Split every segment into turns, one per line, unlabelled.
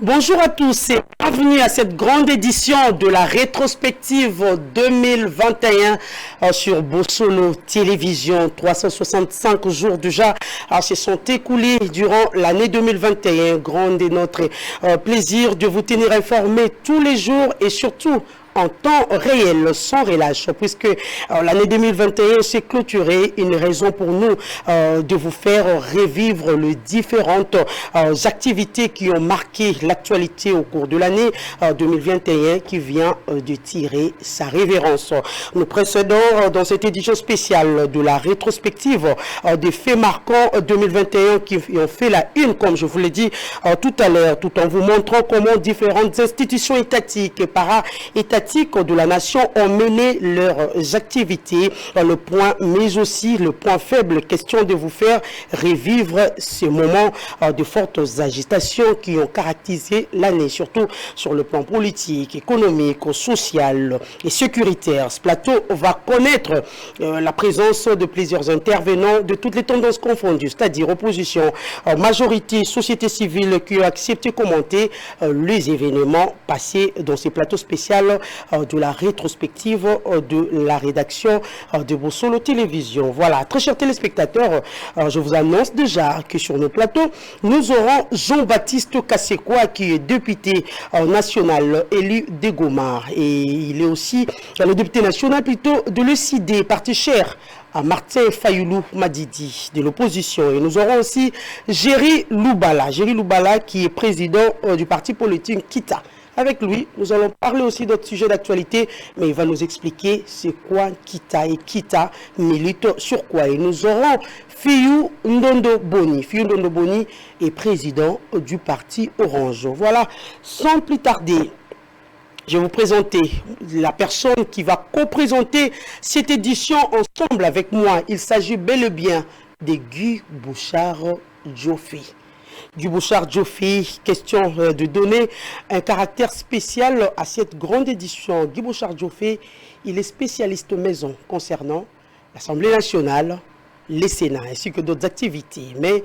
Bonjour à tous et bienvenue à cette grande édition de la rétrospective 2021 sur Bosolo Télévision. 365 jours déjà se sont écoulés durant l'année 2021. Grand est notre plaisir de vous tenir informés tous les jours et surtout en temps réel, sans relâche, puisque l'année 2021 s'est clôturée, une raison pour nous de vous faire revivre les différentes activités qui ont marqué l'actualité au cours de l'année 2021 qui vient de tirer sa révérence. Nous précédons dans cette édition spéciale de la rétrospective des faits marquants 2021 qui ont fait la une, comme je vous l'ai dit tout à l'heure, tout en vous montrant comment différentes institutions étatiques et para-étatiques de la nation ont mené leurs activités. Le point, mais aussi le point faible, question de vous faire revivre ces moments de fortes agitations qui ont caractérisé l'année, surtout sur le plan politique, économique, social et sécuritaire. Ce plateau va connaître la présence de plusieurs intervenants de toutes les tendances confondues, c'est-à-dire opposition, majorité, société civile qui ont accepté de commenter les événements passés dans ces plateaux spéciaux de la rétrospective de la rédaction de Bosolo Télévision. Voilà, très chers téléspectateurs, je vous annonce déjà que sur nos plateaux, nous aurons Jean-Baptiste Kassekwa qui est député national élu de Goma. Et il est aussi le député national plutôt de l'ECD, parti cher à Martin Fayoulou Madidi de l'opposition. Et nous aurons aussi Jerry Loubala qui est président du parti politique Kita. Avec lui, nous allons parler aussi d'autres sujets d'actualité, mais il va nous expliquer c'est quoi Kita et Kita milite sur quoi. Et nous aurons Fiyou Ndondo Boni. Fiyou Ndondo Boni est président du parti Orange. Voilà, sans plus tarder, je vais vous présenter la personne qui va co-présenter cette édition ensemble avec moi. Il s'agit bel et bien de Guy Bouchard-Djofé. Guy Bouchard-Djofé, question de donner un caractère spécial à cette grande édition. Guy Bouchard-Djofé, il est spécialiste maison concernant l'Assemblée nationale, les Sénats ainsi que d'autres activités. Mais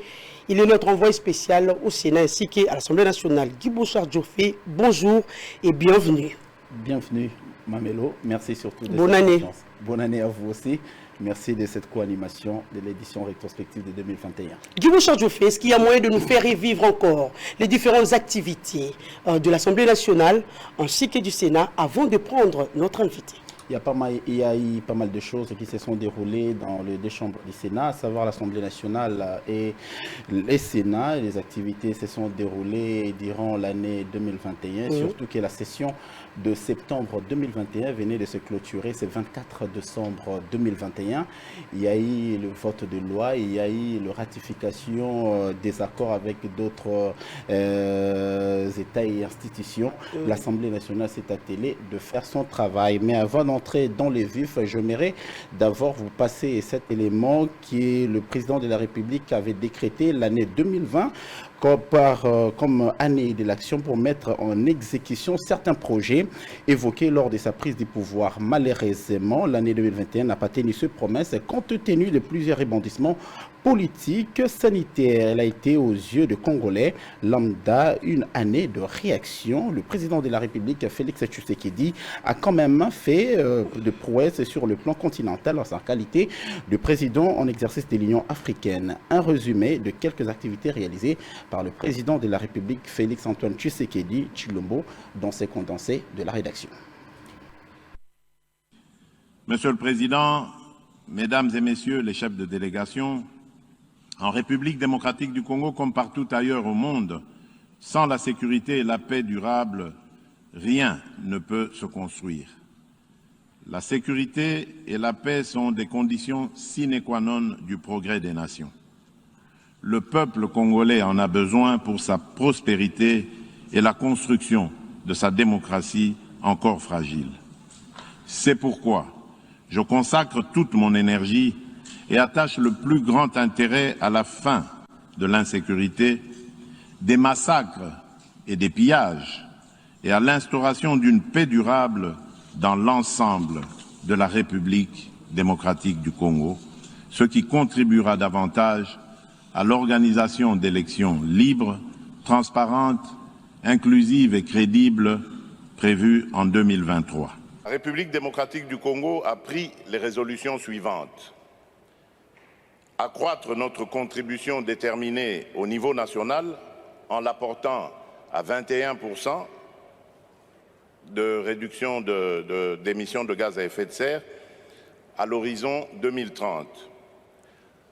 il est notre envoyé spécial au Sénat ainsi qu'à l'Assemblée nationale. Guy Bouchard-Djofé, bonjour et bienvenue.
Bienvenue Mamelo, merci surtout de
Bonne année.
Confiance. Bonne année à vous aussi. Merci de cette co-animation de l'édition rétrospective de 2021.
Guy Bouchard-Djofé, est-ce qu'il y a moyen de nous faire revivre encore les différentes activités de l'Assemblée nationale ainsi que du Sénat avant de prendre notre invité?
Il y a eu pas mal de choses qui se sont déroulées dans les deux chambres du Sénat, à savoir l'Assemblée nationale et les Sénats. Les activités se sont déroulées durant l'année 2021, surtout que la session de septembre 2021 venait de se clôturer, c'est 24 décembre 2021. Il y a eu le vote de loi, il y a eu la ratification des accords avec d'autres États et institutions. L'Assemblée nationale s'est attelée de faire son travail. Mais avant d'entrer dans les vifs, j'aimerais d'abord vous passer cet élément qui est le président de la République avait décrété l'année 2020 comme année de l'action pour mettre en exécution certains projets évoqués lors de sa prise du pouvoir. Malheureusement, l'année 2021 n'a pas tenu ses promesses compte tenu de plusieurs rebondissements politiques, sanitaires. Elle a été aux yeux de Congolais lambda une année de réaction. Le président de la République, Félix Tshisekedi, a quand même fait de prouesses sur le plan continental en sa qualité de président en exercice de l'Union africaine. Un résumé de quelques activités réalisées par le président de la République, Félix Antoine Tshisekedi Tshilombo, dans ses condensés de la rédaction.
Monsieur le Président, Mesdames et Messieurs les chefs de délégation, en République démocratique du Congo comme partout ailleurs au monde, sans la sécurité et la paix durable, rien ne peut se construire. La sécurité et la paix sont des conditions sine qua non du progrès des nations. Le peuple congolais en a besoin pour sa prospérité et la construction de sa démocratie encore fragile. C'est pourquoi je consacre toute mon énergie et attache le plus grand intérêt à la fin de l'insécurité, des massacres et des pillages, et à l'instauration d'une paix durable dans l'ensemble de la République démocratique du Congo, ce qui contribuera davantage à l'organisation d'élections libres, transparentes inclusive et crédible prévue en 2023.
La République démocratique du Congo a pris les résolutions suivantes. Accroître notre contribution déterminée au niveau national en l'apportant à 21% de réduction d'émissions de gaz à effet de serre à l'horizon 2030.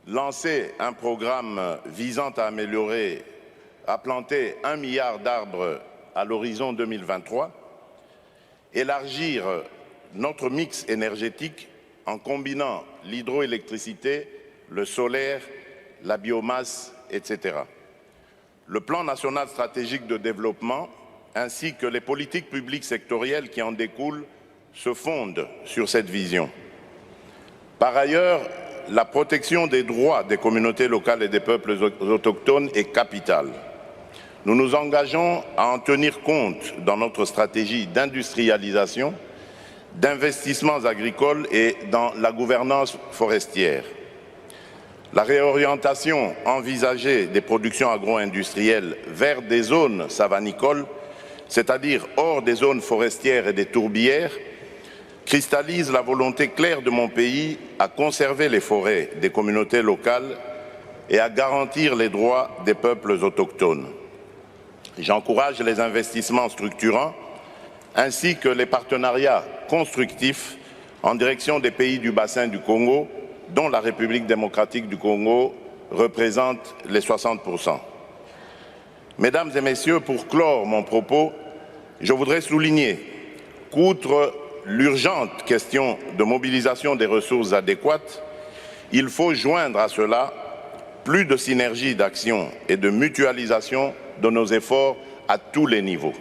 Lancer un programme visant à planter 1 milliard d'arbres à l'horizon 2023. Élargir notre mix énergétique en combinant l'hydroélectricité, le solaire, la biomasse, etc. Le plan national stratégique de développement ainsi que les politiques publiques sectorielles qui en découlent se fondent sur cette vision. Par ailleurs, la protection des droits des communautés locales et des peuples autochtones est capitale. Nous nous engageons à en tenir compte dans notre stratégie d'industrialisation, d'investissements agricoles et dans la gouvernance forestière. La réorientation envisagée des productions agro-industrielles vers des zones savanicoles, c'est-à-dire hors des zones forestières et des tourbières, cristallise la volonté claire de mon pays à conserver les forêts des communautés locales et à garantir les droits des peuples autochtones. J'encourage les investissements structurants ainsi que les partenariats constructifs en direction des pays du bassin du Congo, dont la République démocratique du Congo représente les 60%. Mesdames et messieurs, pour clore mon propos, je voudrais souligner qu'outre l'urgente question de mobilisation des ressources adéquates, il faut joindre à cela plus de synergie d'action et de mutualisation de nos efforts à tous les niveaux.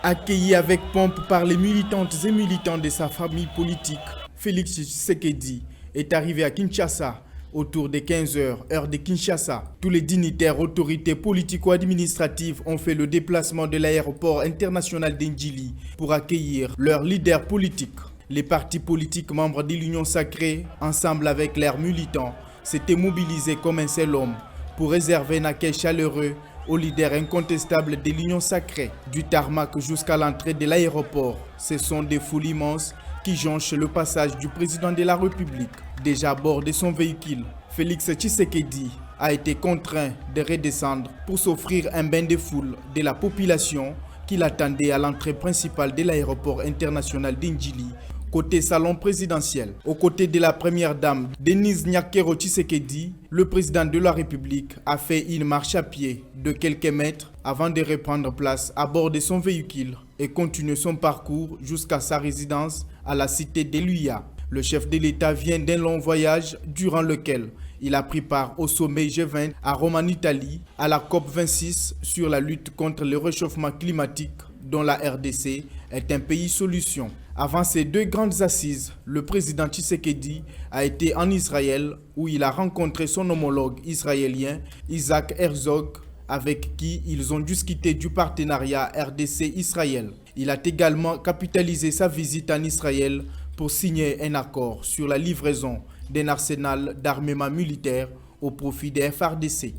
Accueilli avec pompe par les militantes et militants de sa famille politique, Félix Tshisekedi est arrivé à Kinshasa autour de 15h, heure de Kinshasa. Tous les dignitaires, autorités politico-administratives ont fait le déplacement de l'aéroport international d'Ndjili pour accueillir leurs leaders politiques. Les partis politiques membres de l'Union sacrée, ensemble avec leurs militants, s'étaient mobilisés comme un seul homme pour réserver un accueil chaleureux aux leaders incontestables de l'Union sacrée. Du tarmac jusqu'à l'entrée de l'aéroport, ce sont des foules immenses qui jonchent le passage du président de la République. Déjà à bord de son véhicule, Félix Tshisekedi a été contraint de redescendre pour s'offrir un bain de foule de la population qui l'attendait à l'entrée principale de l'aéroport international d'Ndjili, côté salon présidentiel. Aux côtés de la première dame, Denise Nyakero Tshisekedi, le président de la République a fait une marche à pied de quelques mètres avant de reprendre place à bord de son véhicule et continuer son parcours jusqu'à sa résidence à la cité d'Eluya. Le chef de l'État vient d'un long voyage durant lequel il a pris part au sommet G20 à Rome en Italie, à la COP26 sur la lutte contre le réchauffement climatique dont la RDC est un pays solution. Avant ces deux grandes assises, le président Tshisekedi a été en Israël où il a rencontré son homologue israélien Isaac Herzog avec qui ils ont discuté du partenariat RDC-Israël. Il a également capitalisé sa visite en Israël pour signer un accord sur la livraison d'un arsenal d'armement militaire au profit des FARDC.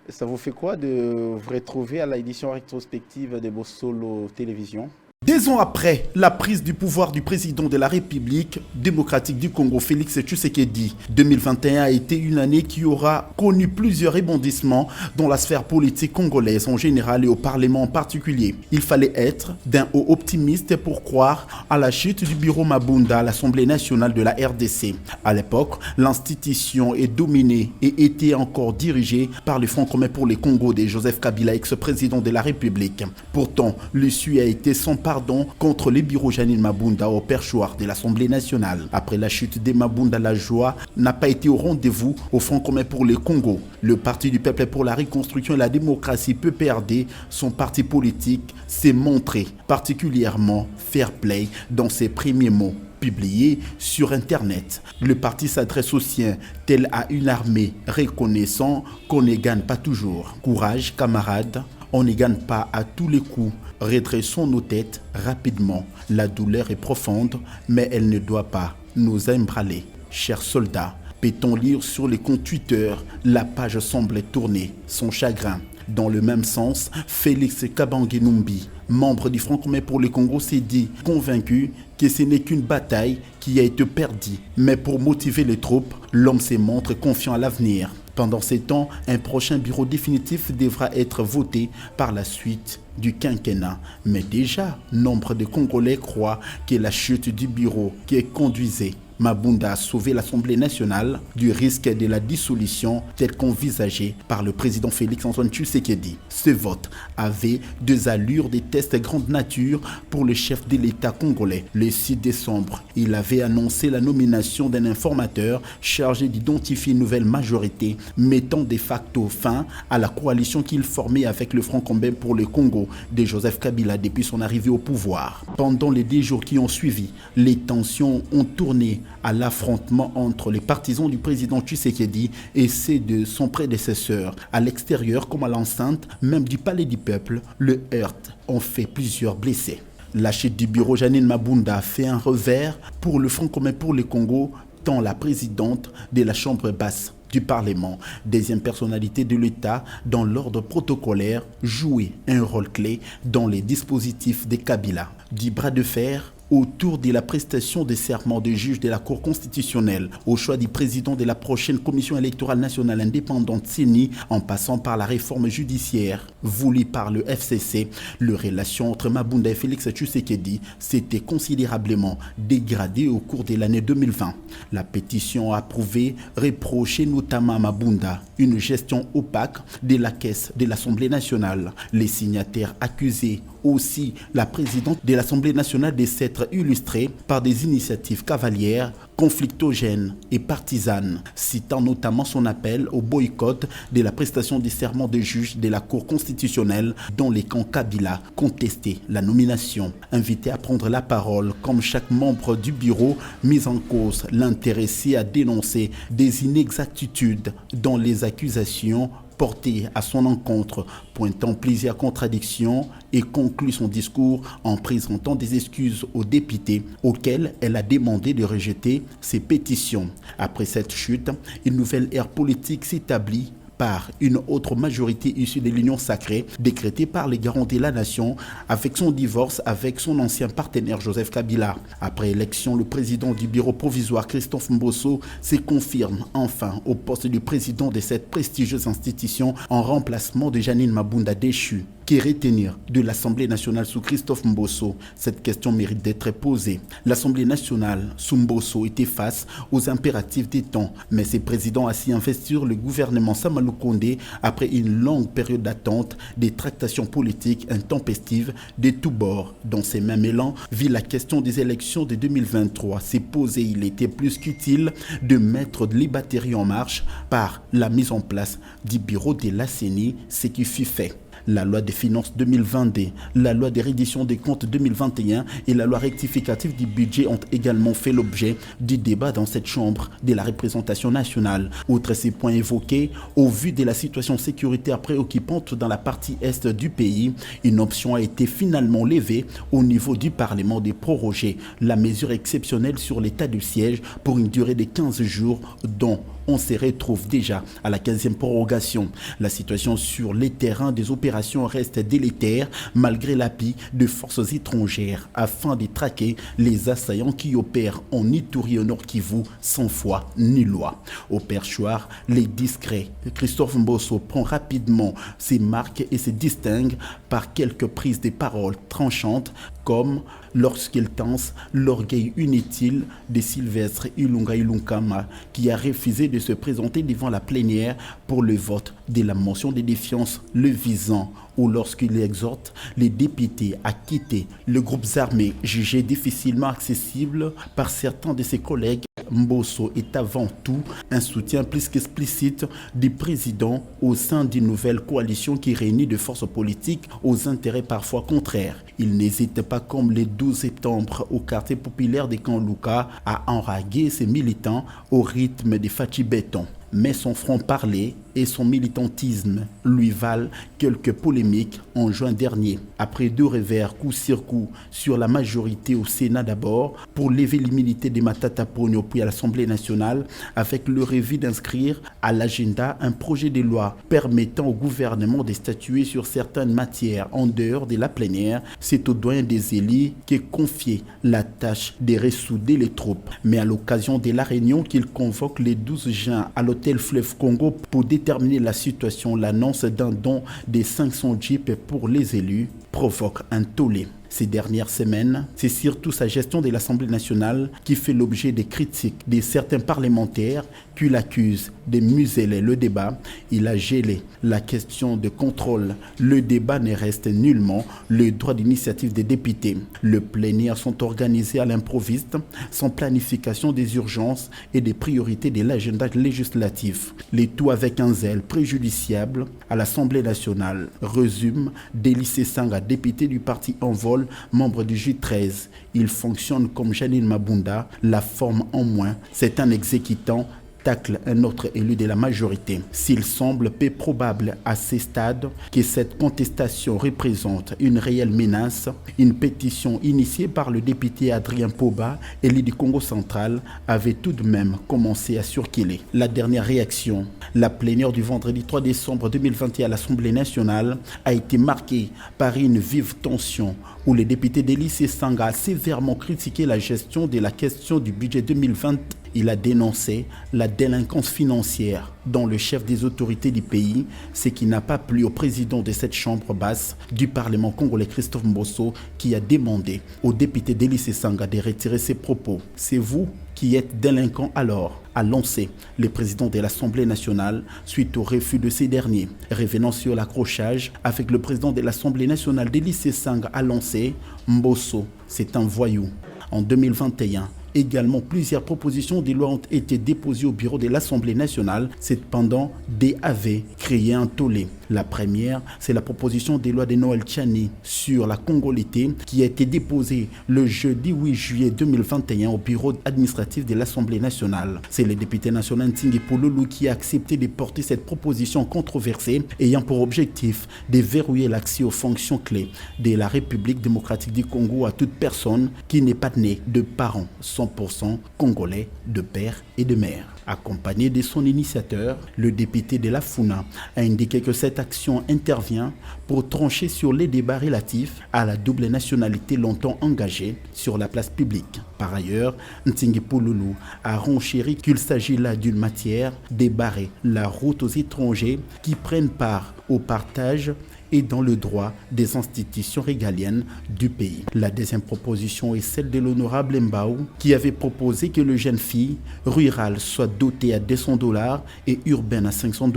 Ça vous fait quoi de vous retrouver à l'édition rétrospective de Bossolo Télévision?
2 ans après la prise du pouvoir du président de la République démocratique du Congo, Félix Tshisekedi, 2021 a été une année qui aura connu plusieurs rebondissements dans la sphère politique congolaise en général et au Parlement en particulier. Il fallait être d'un haut optimiste pour croire à la chute du bureau Mabunda à l'Assemblée nationale de la RDC. À l'époque, l'institution est dominée et était encore dirigée par le Front commun pour le Congo de Joseph Kabila, ex-président de la République. Pourtant, l'issue a été sans pardon contre les bureaux Janine Mabunda au perchoir de l'Assemblée nationale. Après la chute de Mabunda, la joie n'a pas été au rendez-vous au Front commun pour le Congo. Le Parti du peuple pour la reconstruction et la démocratie, PPRD, son parti politique, s'est montré particulièrement fair-play dans ses premiers mots publiés sur Internet. Le parti s'adresse aux siens, tel à une armée, reconnaissant qu'on ne gagne pas toujours. Courage, camarades, on ne gagne pas à tous les coups. Redressons nos têtes rapidement. La douleur est profonde, mais elle ne doit pas nous embrouiller. Chers soldats, Peut-on lire sur les comptes Twitter, la page semble tourner son chagrin. Dans le même sens, Félix Kabange-Numbi, membre du Front commun pour le Congo, s'est dit convaincu que ce n'est qu'une bataille qui a été perdue. Mais pour motiver les troupes, l'homme se montre confiant à l'avenir. Pendant ces temps, un prochain bureau définitif devra être voté par la suite du quinquennat. Mais déjà, nombre de Congolais croient que la chute du bureau qui conduisait Mabunda a sauvé l'Assemblée nationale du risque de la dissolution tel qu'envisagé par le président Félix-Antoine Tshisekedi. Ce vote avait deux allures de tests grande nature pour le chef de l'État congolais. Le 6 décembre, il avait annoncé la nomination d'un informateur chargé d'identifier une nouvelle majorité, mettant de facto fin à la coalition qu'il formait avec le Front commun pour le Congo de Joseph Kabila depuis son arrivée au pouvoir. Pendant les 10 jours qui ont suivi, les tensions ont tourné à l'affrontement entre les partisans du président Tshisekedi et ceux de son prédécesseur. À l'extérieur comme à l'enceinte, même du palais du peuple, le heurt ont fait plusieurs blessés. La chute du bureau Janine Mabunda a fait un revers pour le Front commun pour le Congo, tant la présidente de la Chambre basse du Parlement, deuxième personnalité de l'État dans l'ordre protocolaire, jouait un rôle clé dans les dispositifs de Kabila. Du bras de fer autour de la prestation des serments de juges de la Cour constitutionnelle, au choix du président de la prochaine Commission électorale nationale indépendante CENI, en passant par la réforme judiciaire voulue par le FCC, les relations entre Mabunda et Félix Tshisekedi s'étaient considérablement dégradées au cours de l'année 2020. La pétition approuvée reprochait notamment à Mabunda une gestion opaque de la caisse de l'Assemblée nationale. Les signataires accusaient aussi la présidente de l'Assemblée nationale de s'être illustrée par des initiatives cavalières, conflictogènes et partisanes, citant notamment son appel au boycott de la prestation des serments de juges de la Cour constitutionnelle dont les camps Kabila contestaient la nomination. Invité à prendre la parole, comme chaque membre du bureau mis en cause, l'intéressé à dénoncer des inexactitudes dans les accusations portée à son encontre, pointant plusieurs contradictions et conclut son discours en présentant des excuses aux députés auxquels elle a demandé de rejeter ses pétitions. Après cette chute, une nouvelle ère politique s'établit par une autre majorité issue de l'Union sacrée, décrétée par les garants de la nation, avec son divorce avec son ancien partenaire Joseph Kabila. Après élection, le président du bureau provisoire Christophe Mbosso se confirme enfin au poste du président de cette prestigieuse institution en remplacement de Janine Mabunda déchue. Que retenir de l'Assemblée nationale sous Christophe Mbosso? Cette question mérite d'être posée. L'Assemblée nationale sous Mbosso était face aux impératifs des temps, mais ses présidents a su investir le gouvernement Samalou Kondé après une longue période d'attente, des tractations politiques intempestives de tous bords. Dans ces mêmes élans, vu la question des élections de 2023 s'est posée, il était plus qu'utile de mettre les batteries en marche par la mise en place du bureau de la CENI, ce qui fut fait. La loi des finances 2022, la loi de reddition des comptes 2021 et la loi rectificative du budget ont également fait l'objet du débat dans cette chambre de la représentation nationale. Outre ces points évoqués, au vu de la situation sécuritaire préoccupante dans la partie est du pays, une option a été finalement levée au niveau du Parlement de proroger la mesure exceptionnelle sur l'état de siège pour une durée de 15 jours dont on se retrouve déjà à la 15e prorogation. La situation sur les terrains des opérations reste délétère malgré l'appui de forces étrangères afin de traquer les assaillants qui opèrent en Ituri et au Nord Kivu sans foi ni loi. Au perchoir, les discrets, Christophe Mbosso prend rapidement ses marques et se distingue par quelques prises de parole tranchantes comme lorsqu'il tense l'orgueil inutile de Sylvestre Ilunga Ilunkama qui a refusé de se présenter devant la plénière pour le vote de la motion de défiance le visant, ou lorsqu'il exhorte les députés à quitter le groupe armé jugé difficilement accessible par certains de ses collègues. Mbosso est avant tout un soutien plus qu'explicite du président au sein d'une nouvelle coalition qui réunit des forces politiques aux intérêts parfois contraires. Il n'hésite pas, comme le 12 septembre au quartier populaire de Kanlouka, à enraguer ses militants au rythme des Fachi Béton. Mais son franc-parler et son militantisme lui valent quelques polémiques en juin dernier. Après 2 revers coup-sur-coup sur la majorité au Sénat d'abord, pour lever l'immunité de Matata Ponyo puis à l'Assemblée nationale, avec le rêve d'inscrire à l'agenda un projet de loi permettant au gouvernement de statuer sur certaines matières en dehors de la plénière, c'est au doyen des élus qu'est confiée la tâche de ressouder les troupes. Mais à l'occasion de la réunion qu'il convoque le 12 juin à l'hôtel Fleuve Congo pour déterminer la situation, l'annonce d'un don de 500 jeeps pour les élus provoque un tollé. Ces dernières semaines, c'est surtout sa gestion de l'Assemblée nationale qui fait l'objet des critiques de certains parlementaires qui l'accusent de museler le débat. Il a gelé la question de contrôle. Le débat ne reste nullement le droit d'initiative des députés. Les plénières sont organisées à l'improviste, sans planification des urgences et des priorités de l'agenda législatif. Le tout avec un zèle préjudiciable à l'Assemblée nationale, résume Délice Sanga, député du parti En Vol, membre du J13. Il fonctionne comme Janine Mabunda, la forme en moins. C'est un exécutant tacle un autre élu de la majorité. S'il semble peu probable à ces stades que cette contestation représente une réelle menace, une pétition initiée par le député Adrien Poba, élu du Congo central, avait tout de même commencé à circuler. La dernière réaction, la plénière du vendredi 3 décembre 2021 à l'Assemblée nationale, a été marquée par une vive tension où le député Délice Sanga a sévèrement critiqué la gestion de la question du budget 2020. Il a dénoncé la délinquance financière dont le chef des autorités du pays, ce qui n'a pas plu au président de cette chambre basse du Parlement congolais Christophe Mbosso, qui a demandé au député Délice Sanga de retirer ses propos. C'est vous qui êtes délinquant alors, a lancé le président de l'Assemblée nationale suite au refus de ces derniers. Revenant sur l'accrochage avec le président de l'Assemblée nationale, Délice Sanga a lancé Mbosso, c'est un voyou. En 2021, également, plusieurs propositions de loi ont été déposées au bureau de l'Assemblée nationale. Cependant, des avaient créé un tollé. La première, c'est la proposition de loi de Noël Tchani sur la congolité qui a été déposée le jeudi 8 juillet 2021 au bureau administratif de l'Assemblée nationale. C'est le député national Ntingi Pouloulou qui a accepté de porter cette proposition controversée ayant pour objectif de verrouiller l'accès aux fonctions clés de la République démocratique du Congo à toute personne qui n'est pas née de parents 100% congolais de père et de mère. Accompagné de son initiateur, le député de la Funa a indiqué que cette action intervient pour trancher sur les débats relatifs à la double nationalité longtemps engagée sur la place publique. Par ailleurs, Ntingi Pouloulou a renchéri qu'il s'agit là d'une matière débarrer la route aux étrangers qui prennent part au partage et dans le droit des institutions régaliennes du pays. La deuxième proposition est celle de l'honorable Mbao qui avait proposé que le jeune fille rurale soit dotée à $200 et urbaine à $500.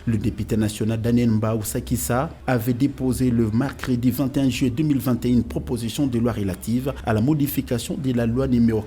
Le député national Daniel Mbao Sakissa avait déposé le mercredi 21 juillet 2021 une proposition de loi relative à la modification de la loi numéro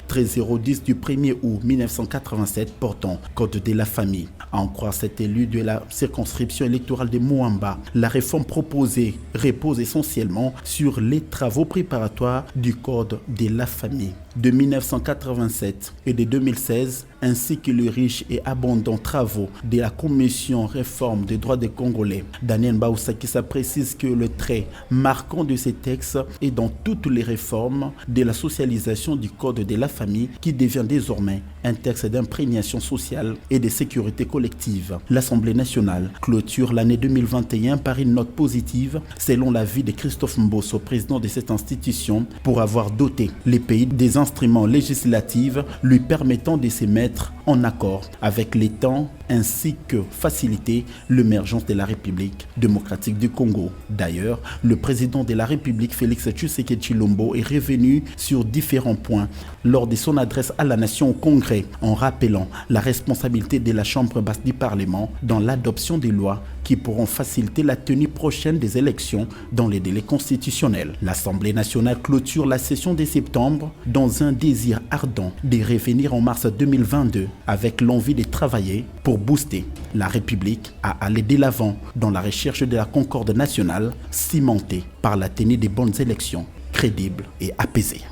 87-13010 du 1er août 1987 portant Code de la famille. À en croire cet élu de la circonscription électorale de Moamba, la réforme proposée repose essentiellement sur les travaux préparatoires du Code de la famille de 1987 et de 2016, ainsi que les riches et abondants travaux de la Commission réforme des droits des Congolais. Daniel Baousakissa précise que le trait marquant de ces textes est dans toutes les réformes de la socialisation du Code de la famille qui devient désormais un texte d'imprégnation sociale et de sécurité collective. L'Assemblée nationale clôture l'année 2021 par une note positive selon l'avis de Christophe Mbosso, président de cette institution, pour avoir doté les pays des instruments législatifs lui permettant de se mettre en accord avec les temps ainsi que faciliter l'émergence de la République démocratique du Congo. D'ailleurs, le président de la République, Félix Tshisekedi Tshilombo, est revenu sur différents points lors de son adresse à la nation au Congrès en rappelant la responsabilité de la Chambre basse du Parlement dans l'adoption des lois qui pourront faciliter la tenue prochaine des élections dans les délais constitutionnels. L'Assemblée nationale clôture la session de septembre dans un désir ardent de revenir en mars 2022 avec l'envie de travailler pour booster la République à aller de l'avant dans la recherche de la concorde nationale cimentée par la tenue des bonnes élections crédibles et apaisées.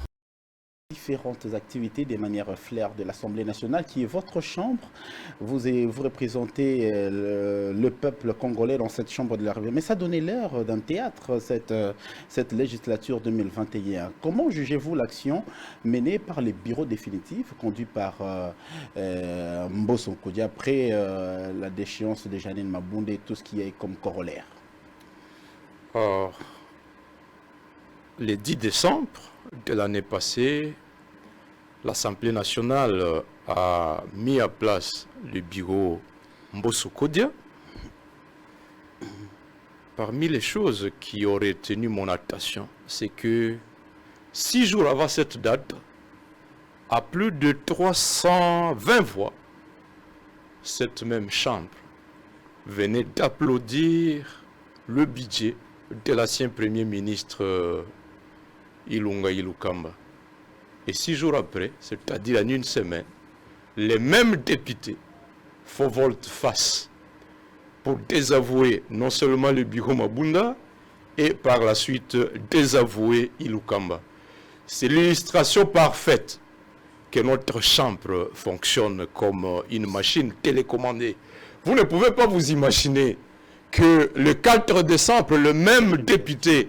différentes activités des manières flair de l'Assemblée nationale, qui est votre chambre. Vous représentez le peuple congolais dans cette chambre de la République. Mais ça donnait l'air d'un théâtre, cette législature 2021. Comment jugez-vous l'action menée par les bureaux définitifs conduits par Mbosso Kodi après la déchéance de Janine Mabunda et tout ce qui est comme corollaire?
Le 10 décembre de l'année passée, l'Assemblée nationale a mis en place le bureau Mbosso Kodi. Parmi les choses qui auraient tenu mon attention, c'est que 6 jours avant cette date, à plus de 320 voix, cette même chambre venait d'applaudir le budget de l'ancien Premier ministre Ilunga Ilukamba. Et 6 jours après, c'est-à-dire en une semaine, les mêmes députés font volte-face pour désavouer non seulement le bureau Mabunda, et par la suite désavouer Ilukamba. C'est l'illustration parfaite que notre chambre fonctionne comme une machine télécommandée. Vous ne pouvez pas vous imaginer que le 4 décembre, le même député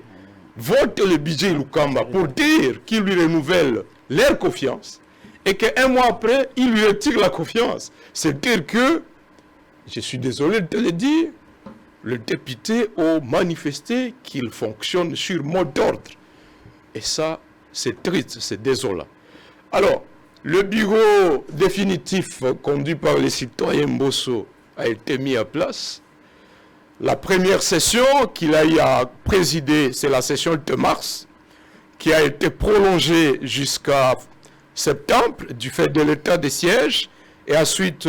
vote le budget Ilukamba pour dire qu'il lui renouvelle leur confiance et qu'un mois après, il lui retire la confiance. C'est dire que, je suis désolé de le dire, le député a manifesté qu'il fonctionne sur mot d'ordre. Et ça, c'est triste, c'est désolant. Alors, le bureau définitif conduit par les citoyens Mbosso a été mis en place. La première session qu'il a eu à présider, c'est la session de mars, qui a été prolongée jusqu'à septembre du fait de l'état de siège. Et ensuite,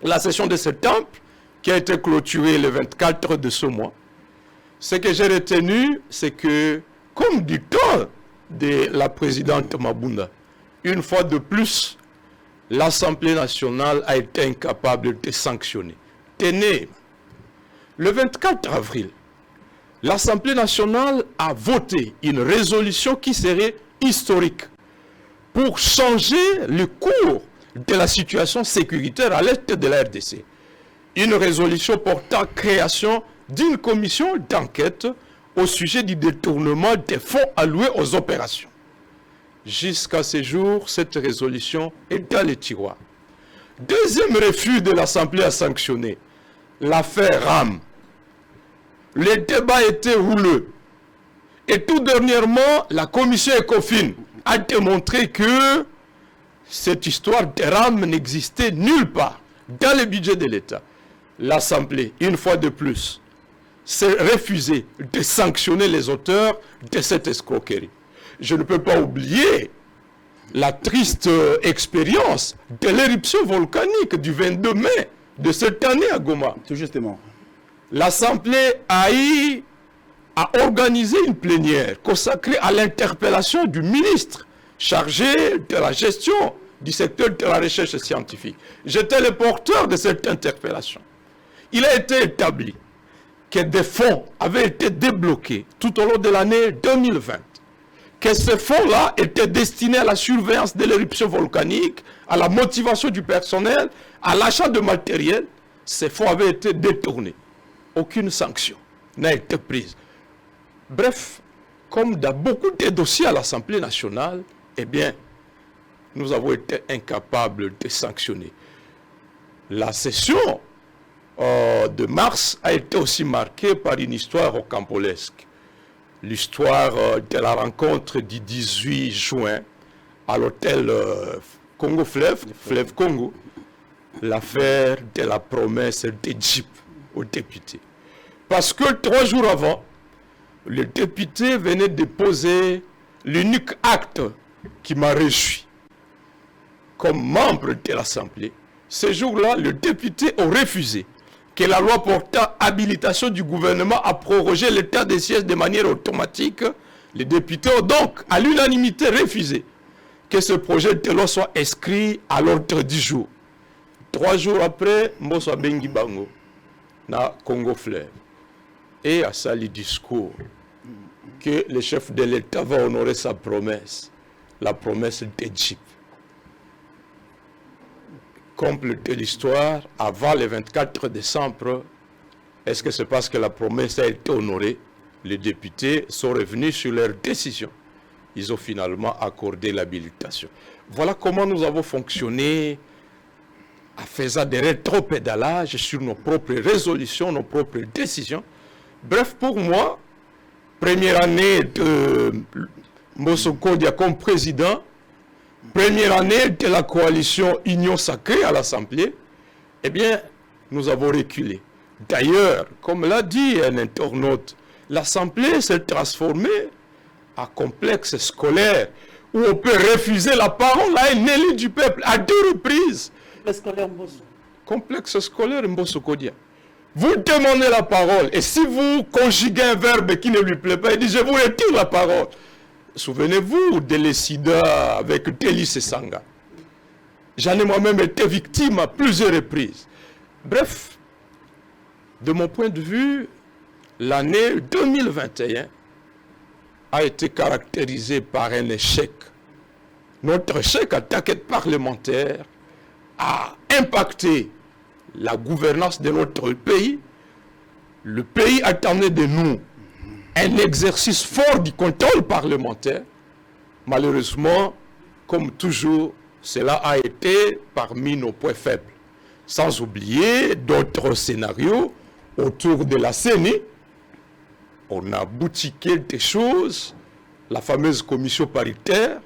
la session de septembre, qui a été clôturée le 24 de ce mois. Ce que j'ai retenu, c'est que, comme du temps de la présidente Mabunda, une fois de plus, l'Assemblée nationale a été incapable de sanctionner. Tenez, le 24 avril, l'Assemblée nationale a voté une résolution qui serait historique pour changer le cours de la situation sécuritaire à l'est de la RDC. Une résolution portant création d'une commission d'enquête au sujet du détournement des fonds alloués aux opérations. Jusqu'à ce jour, cette résolution est dans les tiroirs. Deuxième refus de l'Assemblée à sanctionner, l'affaire RAM. Les débats étaient houleux. Et tout dernièrement, la commission ECOFIN a démontré que cette histoire de RAM n'existait nulle part dans le budget de l'État. L'Assemblée, une fois de plus, s'est refusée de sanctionner les auteurs de cette escroquerie. Je ne peux pas oublier la triste expérience de l'éruption volcanique du 22 mai de cette année à Goma.
Tout justement.
L'Assemblée a organisé une plénière consacrée à l'interpellation du ministre chargé de la gestion du secteur de la recherche scientifique. J'étais le porteur de cette interpellation. Il a été établi que des fonds avaient été débloqués tout au long de l'année 2020. Que ces fonds-là étaient destinés à la surveillance de l'éruption volcanique, à la motivation du personnel, à l'achat de matériel. Ces fonds avaient été détournés. Aucune sanction n'a été prise. Bref, comme dans beaucoup de dossiers à l'Assemblée nationale, eh bien, nous avons été incapables de sanctionner. La session de mars a été aussi marquée par une histoire rocambolesque. L'histoire de la rencontre du 18 juin à l'hôtel Congo Fleuve Congo, l'affaire de la promesse des jeeps aux députés. Parce que 3 jours avant, le député venait de poser l'unique acte qui m'a réjoui. Comme membre de l'Assemblée, ce jour-là, le député a refusé que la loi portant habilitation du gouvernement à proroger l'état des sièges de manière automatique. Les députés ont donc, à l'unanimité, refusé que ce projet de loi soit inscrit à l'ordre du jour. 3 jours après, Mbosso Bengi Bango, na Congo Fleuve, et à ça le discours que le chef de l'État va honorer sa promesse la promesse d'Égypte. Comble de l'histoire, avant le 24 décembre, est-ce que c'est parce que la promesse a été honorée? Les députés sont revenus sur leur décision. Ils ont finalement accordé l'habilitation. Voilà comment nous avons fonctionné en faisant des rétropédalages sur nos propres résolutions, nos propres décisions. Bref, pour moi, première année de Mbosso Kodia comme président, première année de la coalition Union Sacrée à l'Assemblée, eh bien, nous avons reculé. D'ailleurs, comme l'a dit un internaute, l'Assemblée s'est transformée en complexe scolaire où on peut refuser la parole à un élu du peuple à 2 reprises. Complexe scolaire Mbosso Kodia. Vous demandez la parole et si vous conjuguez un verbe qui ne lui plaît pas, il dit je vous retire la parole. Souvenez-vous de l'Essida avec Delis Sanga. J'en ai moi-même été victime à plusieurs reprises. Bref, de mon point de vue, l'année 2021 a été caractérisée par un échec. Notre échec en tant que parlementaire a impacté la gouvernance de notre pays. Le pays attendait de nous un exercice fort du contrôle parlementaire. Malheureusement, comme toujours, cela a été parmi nos points faibles. Sans oublier d'autres scénarios autour de la CENI. On a boutiqué des choses, la fameuse commission paritaire,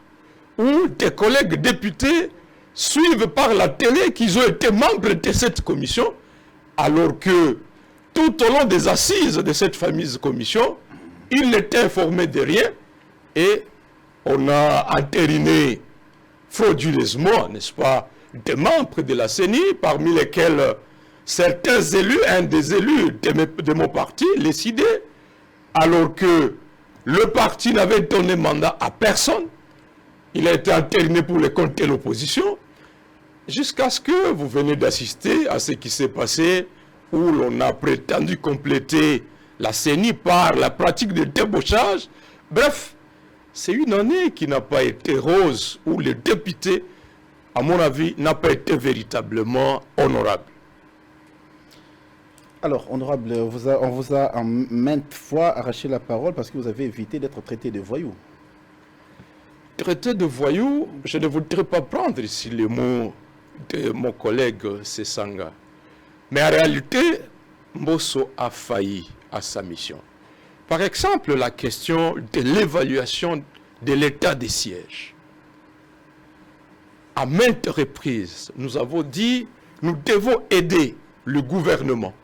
où des collègues députés suivent par la télé qu'ils ont été membres de cette commission, alors que tout au long des assises de cette fameuse commission, ils n'étaient informés de rien et on a entériné frauduleusement, n'est-ce pas, des membres de la CENI, parmi lesquels certains élus, un des élus de mon parti, les CID, alors que le parti n'avait donné mandat à personne. Il a été entériné pour les comptes de l'opposition, jusqu'à ce que vous venez d'assister à ce qui s'est passé, où l'on a prétendu compléter la CENI par la pratique de débauchage. Bref, c'est une année qui n'a pas été rose, où le député, à mon avis, n'a pas été véritablement honorable.
Alors, honorable, on vous a en maintes fois arraché la parole parce que vous avez évité d'être traité de voyou.
Traité de voyou, je ne voudrais pas prendre ici les mots de mon collègue Sesanga. Mais en réalité, Mbosso a failli à sa mission. Par exemple, la question de l'évaluation de l'état des sièges. À maintes reprises, nous avons dit nous devons aider le gouvernement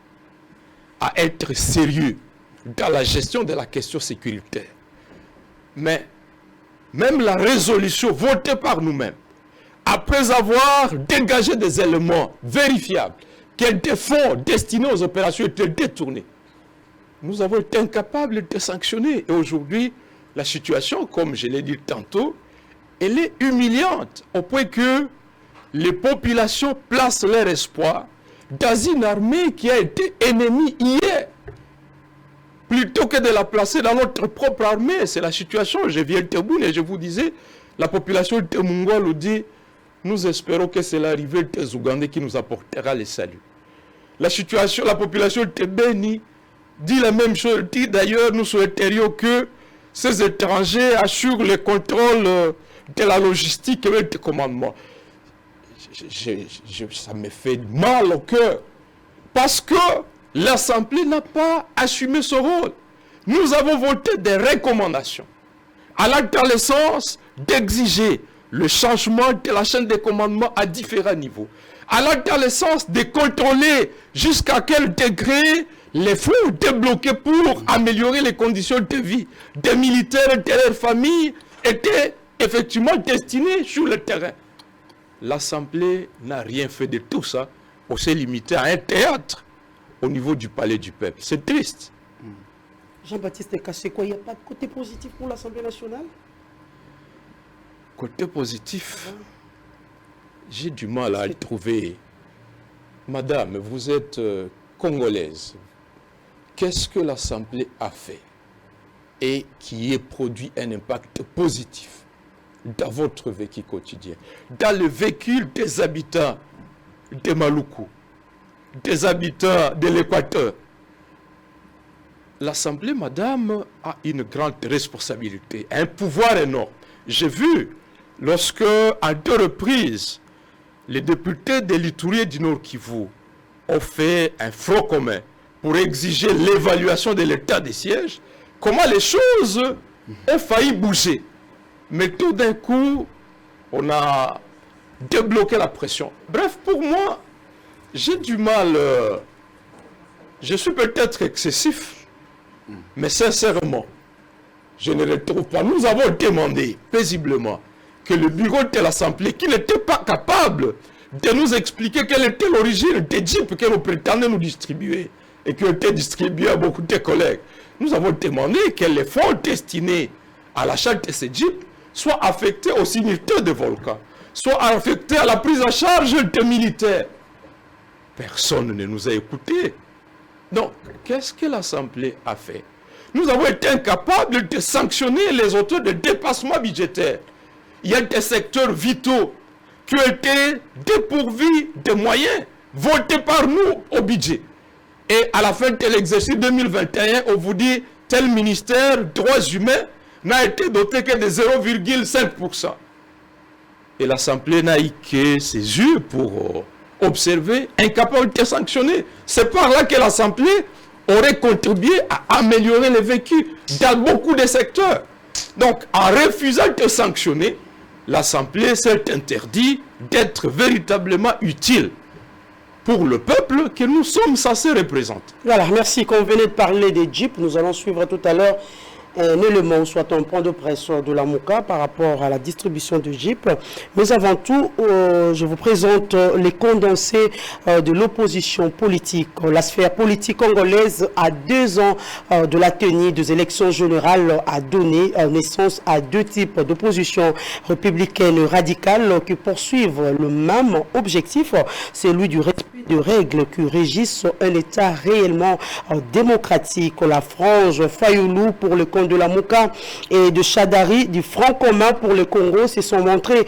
à être sérieux dans la gestion de la question sécuritaire. Mais même la résolution votée par nous-mêmes, après avoir dégagé des éléments vérifiables, que des fonds destinés aux opérations étaient détournés, nous avons été incapables de sanctionner. Et aujourd'hui, la situation, comme je l'ai dit tantôt, elle est humiliante, au point que les populations placent leur espoir dans une armée qui a été ennemie hier. Plutôt que de la placer dans notre propre armée, c'est la situation. Je viens de Tebboune et je vous disais, la population de Mongol dit, nous espérons que c'est l'arrivée des Ougandais qui nous apportera le salut. La situation, la population de Béni dit la même chose. Dit d'ailleurs, nous souhaiterions que ces étrangers assurent le contrôle de la logistique et du commandement. Ça me fait mal au cœur. Parce que l'Assemblée n'a pas assumé ce rôle. Nous avons voté des recommandations allant dans le sens d'exiger le changement de la chaîne de commandement à différents niveaux, allant dans le sens de contrôler jusqu'à quel degré les fonds débloqués pour améliorer les conditions de vie des militaires et de leurs familles étaient effectivement destinés sur le terrain. L'Assemblée n'a rien fait de tout ça. On s'est limité à un théâtre au niveau du palais du peuple. C'est triste.
Jean-Baptiste Kassé, quoi, il n'y a pas de côté positif pour l'Assemblée nationale?
Côté positif, j'ai du mal à le trouver. Madame, vous êtes congolaise. Qu'est-ce que l'Assemblée a fait et qui ait produit un impact positif dans votre vécu quotidien, dans le vécu des habitants de Maluku, des habitants de l'Équateur. L'Assemblée, madame, a une grande responsabilité, un pouvoir énorme. J'ai vu, lorsque, à 2 reprises, les députés de l'Ituri et du Nord Kivu ont fait un front commun pour exiger l'évaluation de l'état des sièges, comment les choses ont failli bouger. Mais tout d'un coup, on a débloqué la pression. Bref, pour moi, j'ai du mal. Je suis peut-être excessif, mais sincèrement, je ne le trouve pas. Nous avons demandé paisiblement que le bureau de l'Assemblée, qui n'était pas capable de nous expliquer quelle était l'origine des jeeps que nous prétendions nous distribuer et qui ont été distribués à beaucoup de collègues, nous avons demandé que les fonds destinés à l'achat de ces jeeps soient affectés aux signatures de volcans, soient affectés à la prise en charge des militaires. Personne ne nous a écoutés. Donc, qu'est-ce que l'Assemblée a fait? Nous avons été incapables de sanctionner les auteurs de dépassements budgétaires. Il y a des secteurs vitaux qui ont été dépourvus de moyens votés par nous au budget. Et à la fin de l'exercice 2021, on vous dit, tel ministère, droits humains, n'a été doté que de 0,5%. Et l'Assemblée n'a eu que ses yeux pour observer, incapable de sanctionner. C'est par là que l'Assemblée aurait contribué à améliorer les vécus dans beaucoup de secteurs. Donc, en refusant de sanctionner, l'Assemblée s'est interdit d'être véritablement utile pour le peuple que nous sommes censés représenter.
Voilà, merci. Quand vous venez de parler des jeeps, nous allons suivre tout à l'heure un élément, soit un point de presse de la MOCA par rapport à la distribution de jeeps. Mais avant tout, je vous présente les condensés de l'opposition politique. La sphère politique congolaise, à 2 ans de la tenue des élections générales, a donné naissance à 2 types d'opposition républicaine radicale qui poursuivent le même objectif, celui du respect de règles qui régissent un État réellement démocratique. La frange Fayoulou pour le compte de la MOCA et de Chadari du Front commun pour le Congo se sont montrés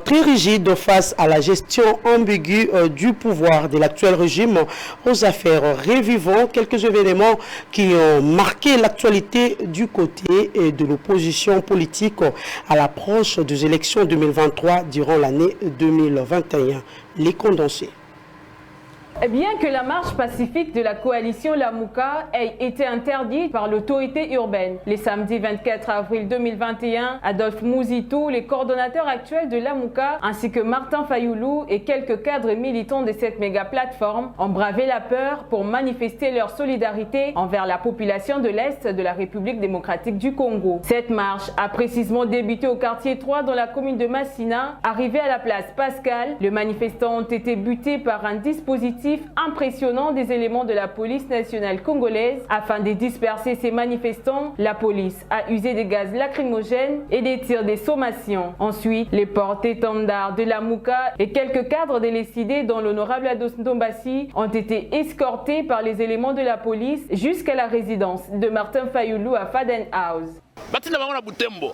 très rigides face à la gestion ambiguë du pouvoir de l'actuel régime aux affaires, revivant quelques événements qui ont marqué l'actualité du côté de l'opposition politique à l'approche des élections 2023 durant l'année 2021. Les condensés.
Bien que la marche pacifique de la coalition Lamuka ait été interdite par l'autorité urbaine, le samedi 24 avril 2021, Adolphe Mouzitou, le coordonnateur actuel de Lamuka, ainsi que Martin Fayoulou et quelques cadres militants de cette méga plateforme ont bravé la peur pour manifester leur solidarité envers la population de l'Est de la République démocratique du Congo. Cette marche a précisément débuté au quartier 3 dans la commune de Massina. Arrivé à la place Pascal, les manifestants ont été butés par un dispositif impressionnant des éléments de la police nationale congolaise. Afin de disperser ces manifestants, la police a usé des gaz lacrymogènes et des tirs de sommation. Ensuite, les porte-étendards de la MOCA et quelques cadres de l'ECD dont l'honorable Ados Ndombasi ont été escortés par les éléments de la police jusqu'à la résidence de Martin Fayoulou à Faden House.
Batina bango na Butembo.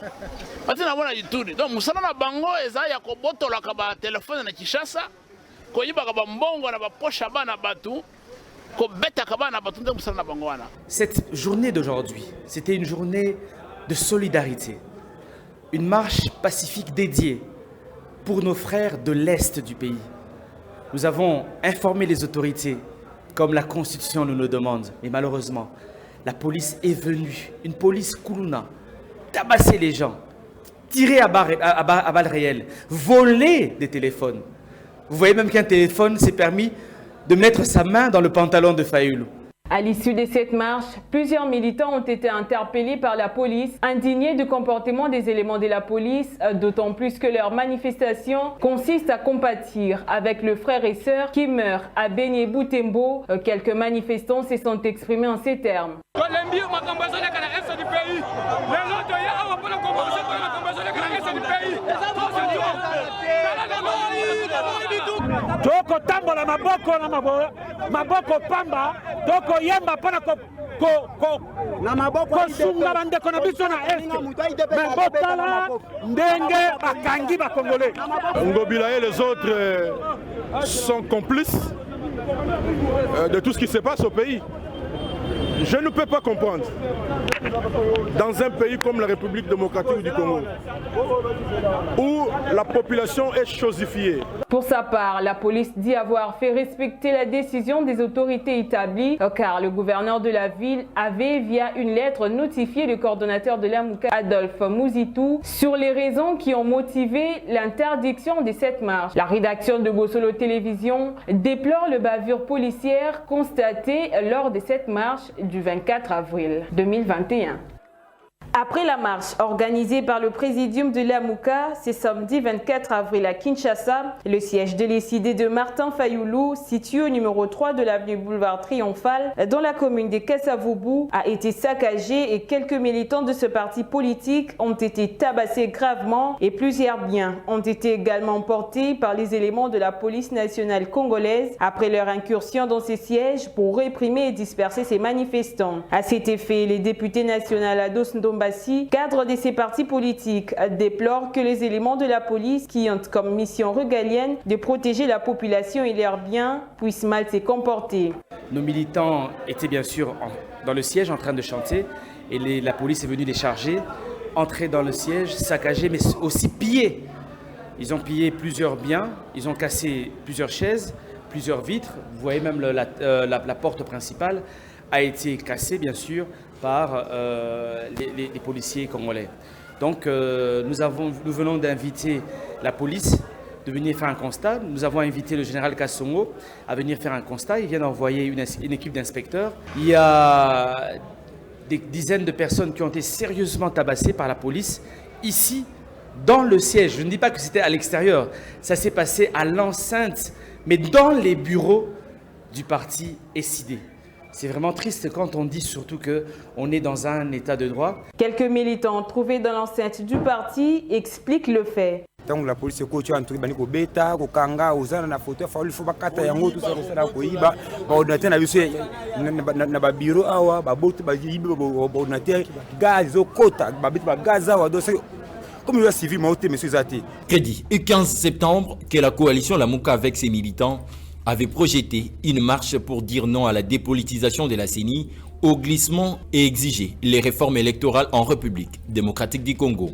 Batina bango na Ituri. Donc musana na bango eza ya kobotola ka ba telefone na Kinshasa.
Cette journée d'aujourd'hui, c'était une journée de solidarité, une marche pacifique dédiée pour nos frères de l'Est du pays. Nous avons informé les autorités, comme la Constitution nous le demande, mais malheureusement, la police est venue, une police Koulouna, tabasser les gens, tirer à balles réelles, voler des téléphones. Vous voyez même qu'un téléphone s'est permis de mettre sa main dans le pantalon de Fayoulou.
À l'issue de cette marche, plusieurs militants ont été interpellés par la police, indignés du comportement des éléments de la police, d'autant plus que leur manifestation consiste à compatir avec le frère et sœur qui meurent à Beni Boutembo. Quelques manifestants se sont exprimés en ces termes.
Toko tambola maboko na maboko pamba toko yemba pana kosunga bandeko na biso na est mais botala ndenge bakangi bakongolais.
Ngobila et les autres sont complices de tout ce qui se passe au pays. Je ne peux pas comprendre, dans un pays comme la République démocratique du Congo, où la population est chosifiée.
Pour sa part, la police dit avoir fait respecter la décision des autorités établies, car le gouverneur de la ville avait, via une lettre, notifié le coordonnateur de la Mouka, Adolphe Muzitu, sur les raisons qui ont motivé l'interdiction de cette marche. La rédaction de Bossolo Télévision déplore le bavure policière constaté lors de cette marche du 24 avril 2021. Après la marche organisée par le Présidium de la Mouka, ce samedi 24 avril à Kinshasa, le siège de l'ECD de Martin Fayoulou, situé au numéro 3 de l'avenue Boulevard Triomphal, dans la commune de Kasavubu, a été saccagé et quelques militants de ce parti politique ont été tabassés gravement et plusieurs biens ont été également portés par les éléments de la police nationale congolaise après leur incursion dans ces sièges pour réprimer et disperser ces manifestants. À cet effet, les députés nationaux Ados Ndomba, cadre de ces partis politiques, déplore que les éléments de la police qui ont comme mission régalienne de protéger la population et leurs biens puissent mal se comporter.
Nos militants étaient bien sûr dans le siège en train de chanter et la police est venue les charger, entrer dans le siège, saccager mais aussi piller. Ils ont pillé plusieurs biens, ils ont cassé plusieurs chaises, plusieurs vitres. Vous voyez même la porte principale a été cassée bien sûr par les policiers congolais. Donc nous venons d'inviter la police de venir faire un constat. Nous avons invité le général Kassongo à venir faire un constat. Il vient d'envoyer une équipe d'inspecteurs. Il y a des dizaines de personnes qui ont été sérieusement tabassées par la police ici dans le siège. Je ne dis pas que c'était à l'extérieur. Ça s'est passé à l'enceinte, mais dans les bureaux du parti SID. C'est vraiment triste quand on dit surtout qu'on est dans un état de droit.
Quelques militants trouvés dans l'enceinte du parti expliquent le fait.
Donc la police est coachée entre les bêta, les kanga, les na photo, il faut pas yango tout ça na koyiba, ba ordinateur na biso na bureau awa, ba boto ba yiba ba ordinateur, gaz au kota, ba bit ba gaz awa do comme il a civil monté monsieur Zati.
Crédit. Le 15 septembre que la coalition La Mouka avec ses militants avait projeté une marche pour dire non à la dépolitisation de la CENI, au glissement et exiger les réformes électorales en République démocratique du Congo.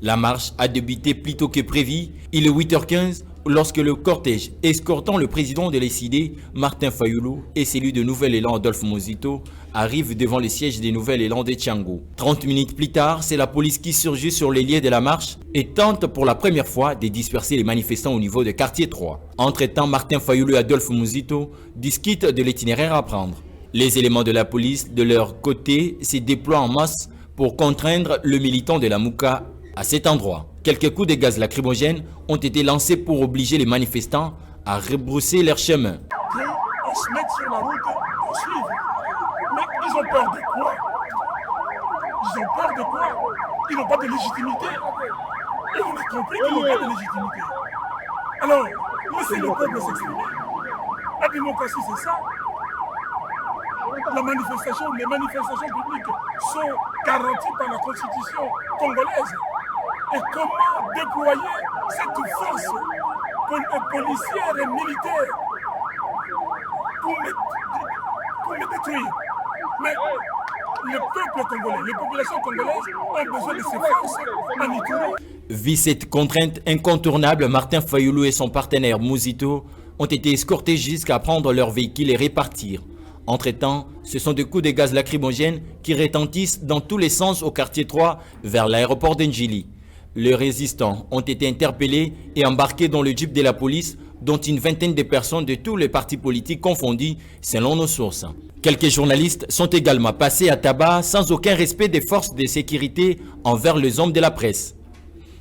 La marche a débuté plus tôt que prévu. Il est 8h15 lorsque le cortège escortant le président de l'ECD, Martin Fayoulou, et celui de Nouvel Élan, Adolphe Muzitu, arrive devant le siège des Nouvel Élan de Tchango. 30 minutes plus tard, c'est la police qui surgit sur les lieux de la marche et tente pour la première fois de disperser les manifestants au niveau de quartier 3. Entre-temps, Martin Fayoulou et Adolphe Muzitu discutent de l'itinéraire à prendre. Les éléments de la police, de leur côté, se déploient en masse pour contraindre le militant de la Mouka à cet endroit. Quelques coups de gaz lacrymogènes ont été lancés pour obliger les manifestants à rebrousser leur chemin.
On se met sur la route et suivre. Mais ils ont peur de quoi? Ils ont peur de quoi? Ils n'ont pas de légitimité. Et on a compris qu'ils n'ont pas de légitimité. Alors, laissez le peuple s'exprimer. La démocratie, c'est ça. Les manifestations publiques sont garanties par la Constitution congolaise. Et comment déployer cette force policière et militaire pour les détruire? Mais le peuple congolais, les populations congolaises ont besoin de ces forces manipulées.
Vu cette contrainte incontournable, Martin Fayoulou et son partenaire Muzitu ont été escortés jusqu'à prendre leur véhicule et repartir. Entre-temps, ce sont des coups de gaz lacrymogènes qui retentissent dans tous les sens au quartier 3 vers l'aéroport d'Njili. Les résistants ont été interpellés et embarqués dans le jeep de la police, dont une vingtaine de personnes de tous les partis politiques confondus, selon nos sources. Quelques journalistes sont également passés à tabac sans aucun respect des forces de sécurité envers les hommes de la presse.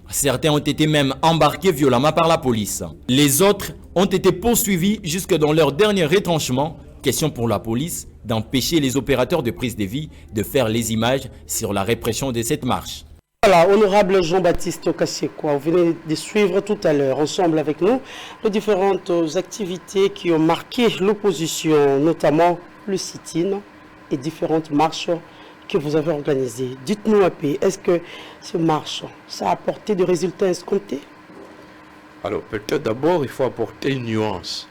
Certains ont été même embarqués violemment par la police. Les autres ont été poursuivis jusque dans leur dernier retranchement. Question pour la police d'empêcher les opérateurs de prise de vie de faire les images sur la répression de cette marche.
Voilà, honorable Jean-Baptiste Kassekwa, vous venez de suivre tout à l'heure ensemble avec nous les différentes activités qui ont marqué l'opposition, notamment le sit-in et différentes marches que vous avez organisées. Dites-nous un peu, est-ce que ce marche, ça a apporté des résultats escomptés?
Alors peut-être d'abord il faut apporter une nuance.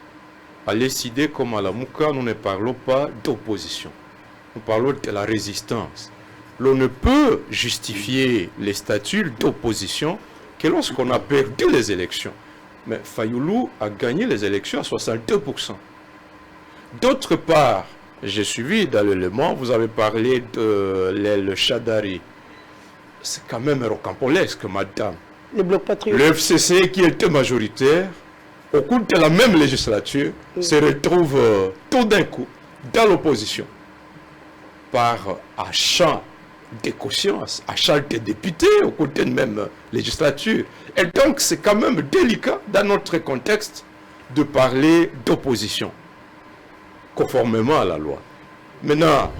À l'ECD comme à la Mouka, nous ne parlons pas d'opposition. Nous parlons de la résistance. L'on ne peut justifier les statuts d'opposition que lorsqu'on a perdu les élections. Mais Fayoulou a gagné les élections à 62%. D'autre part, j'ai suivi dans l'élément, vous avez parlé de l'aile Chadari. C'est quand même rocambolesque, madame.
Le bloc patriote.
Le FCC qui était majoritaire, au cours de la même législature, se retrouve tout d'un coup dans l'opposition. Par achat des consciences, achat des députés au cours d'une même législature. Et donc c'est quand même délicat dans notre contexte de parler d'opposition, conformément à la loi. Maintenant,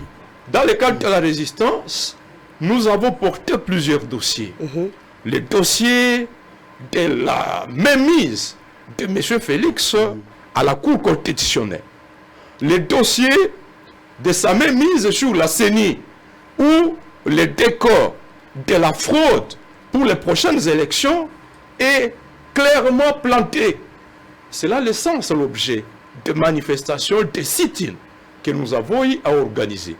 dans le cadre de la résistance, nous avons porté plusieurs dossiers. Le dossier de la mainmise de M. Félix à la Cour constitutionnelle. Le dossier de sa mainmise sur la CENI, où le décor de la fraude pour les prochaines élections est clairement planté. C'est là le sens, l'objet de manifestations, de sit-in que nous avons eu à organiser.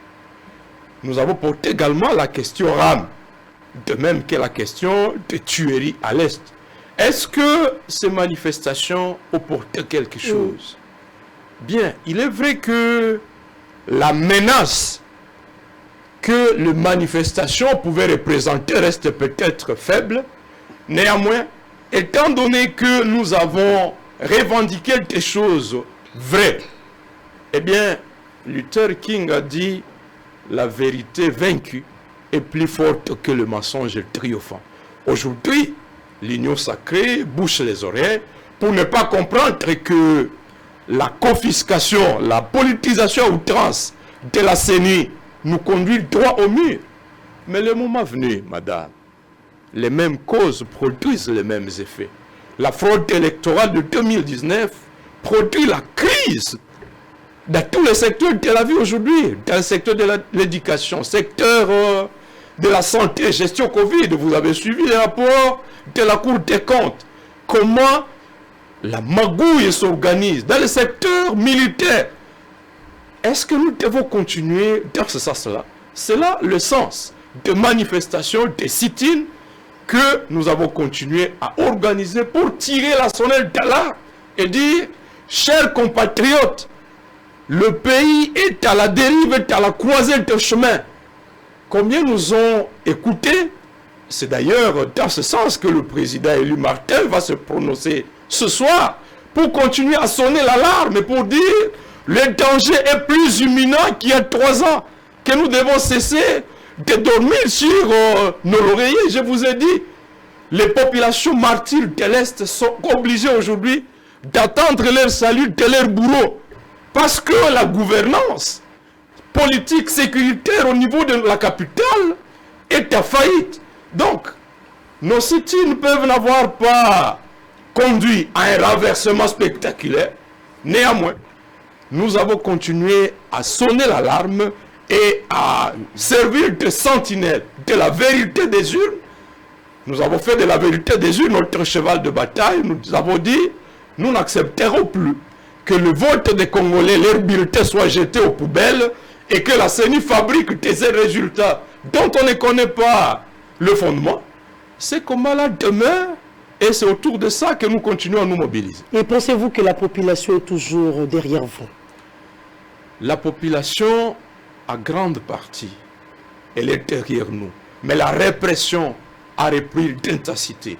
Nous avons porté également la question RAM, de même que la question de tuerie à l'Est. Est-ce que ces manifestations ont porté quelque chose? Bien, il est vrai que la menace que les manifestations pouvaient représenter reste peut-être faible. Néanmoins, étant donné que nous avons revendiqué des choses vraies, eh bien, Luther King a dit « La vérité vaincue est plus forte que le mensonge triomphant ». Aujourd'hui, l'union sacrée bouche les oreilles pour ne pas comprendre que la confiscation, la politisation à outrance de la CENI nous conduit droit au mur. Mais le moment venu, madame, les mêmes causes produisent les mêmes effets. La fraude électorale de 2019 produit la crise dans tous les secteurs de la vie aujourd'hui, dans le secteur de l'éducation, secteur de la santé, gestion Covid. Vous avez suivi les rapports de la Cour des comptes. Comment la magouille s'organise dans le secteur militaire. Est-ce que nous devons continuer dans ce sens-là? C'est là le sens de manifestations, de sit-in que nous avons continué à organiser pour tirer la sonnette d'alarme et dire, chers compatriotes, le pays est à la dérive, est à la croisée de chemin. Combien nous ont écoutés? C'est d'ailleurs dans ce sens que le président élu Martin va se prononcer ce soir pour continuer à sonner l'alarme et pour dire le danger est plus imminent qu'il y a 3 ans, que nous devons cesser de dormir sur nos oreillers. Je vous ai dit, les populations martyres de l'Est sont obligées aujourd'hui d'attendre leur salut de leur bourreau parce que la gouvernance politique sécuritaire au niveau de la capitale est à faillite. Donc, nos sit-ins peuvent n'avoir pas conduit à un renversement spectaculaire. Néanmoins, nous avons continué à sonner l'alarme et à servir de sentinelle de la vérité des urnes. Nous avons fait de la vérité des urnes notre cheval de bataille. Nous avons dit, nous n'accepterons plus que le vote des Congolais, leur bulletin soit jeté aux poubelles et que la CENI fabrique des résultats dont on ne connaît pas le fondement. C'est comment là demeure et c'est autour de ça que nous continuons à nous mobiliser.
Et pensez-vous que la population est toujours derrière vous?
La population, à grande partie, elle est derrière nous. Mais la répression a repris d'intensité.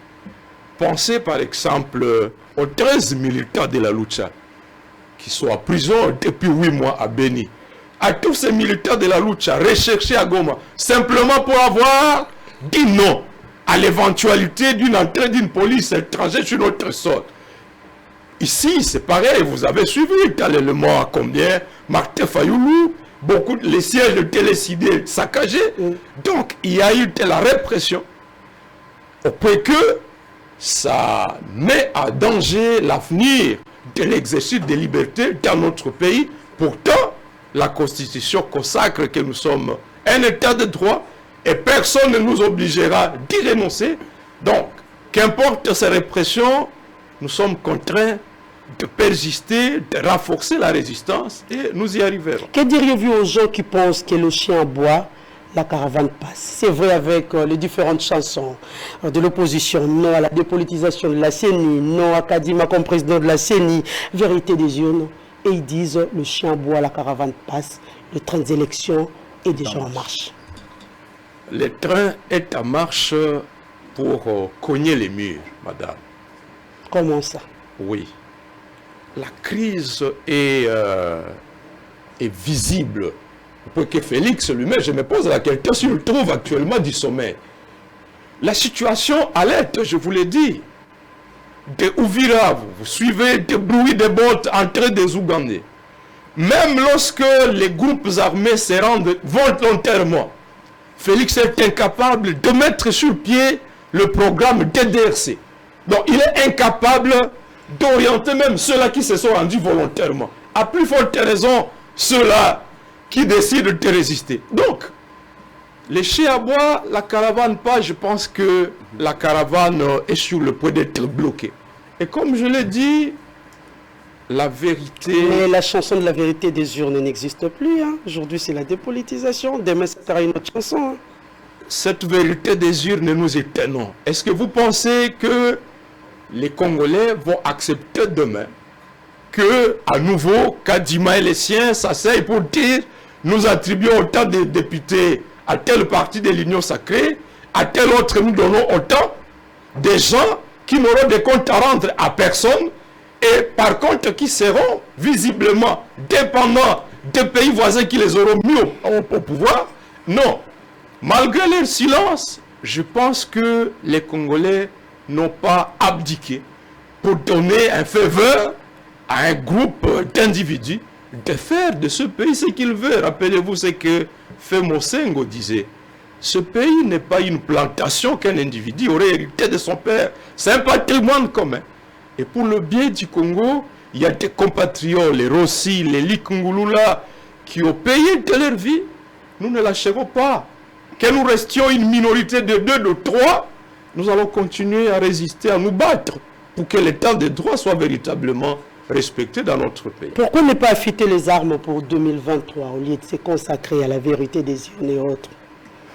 Pensez par exemple aux 13 militants de la Lucha qui sont en prison depuis 8 mois à Beni. À tous ces militants de la Lucha recherchés à Goma, simplement pour avoir dit non à l'éventualité d'une entrée d'une police étrangère sur notre sol. Ici, c'est pareil, vous avez suivi dans l'élément à combien Martin Fayoulou, beaucoup les sièges de télécidés saccagés. Donc, il y a eu de la répression au point que ça met en danger l'avenir de l'exercice des libertés dans notre pays. Pourtant, La Constitution consacre que nous sommes un État de droit et personne ne nous obligera d'y renoncer. Donc, qu'importe ces répressions, nous sommes contraints de persister, de renforcer la résistance et nous y arriverons.
Que diriez-vous aux gens qui pensent que le chien aboie, la caravane passe? C'est vrai avec les différentes chansons de l'opposition, non à la dépolitisation de la CENI, non à Kadima comme président de la CENI, vérité des urnes. Et ils disent le chien aboie, la caravane passe, le train des élections est déjà en marche.
Le train est en marche pour cogner les murs, madame.
Comment ça?
Oui. La crise est visible. Pour que Félix lui-même, je me pose la question s'il trouve actuellement du sommeil. La situation alerte, je vous l'ai dit. De Ouvira, vous suivez des bruits de bottes entrées des Ougandais. Même lorsque les groupes armés se rendent volontairement, Félix est incapable de mettre sur pied le programme DDRC. Donc il est incapable d'orienter même ceux-là qui se sont rendus volontairement. À plus forte raison, ceux-là qui décident de résister. Donc, les chiens à bois, la caravane pas, je pense que la caravane est sur le point d'être bloquée. Et comme je l'ai dit, la vérité...
Mais la chanson de la vérité des urnes n'existe plus. Hein. Aujourd'hui, c'est la dépolitisation. Demain, ça sera une autre chanson. Hein.
Cette vérité des urnes, nous étonnons. Est-ce que vous pensez que les Congolais vont accepter demain que, à nouveau, Kadima et les siens s'asseyent pour dire nous attribuons autant de députés à tel parti de l'Union sacrée, à tel autre nous donnons autant, des gens qui n'auront des comptes à rendre à personne et par contre qui seront visiblement dépendants des pays voisins qui les auront mis au pouvoir? Non. Malgré leur silence, je pense que les Congolais n'ont pas abdiqué pour donner un faveur à un groupe d'individus de faire de ce pays ce qu'il veut. Rappelez-vous ce que Femosengo disait. Ce pays n'est pas une plantation qu'un individu aurait hérité de son père. C'est un patrimoine commun. Et pour le bien du Congo, il y a des compatriotes, les Rossi, les Likungulula, qui ont payé de leur vie. Nous ne lâcherons pas. Que nous restions une minorité de 2, de 3, nous allons continuer à résister, à nous battre pour que l'état de droit soit véritablement respecté dans notre pays.
Pourquoi ne pas affûter les armes pour 2023 au lieu de se consacrer à la vérité des urnes et autres?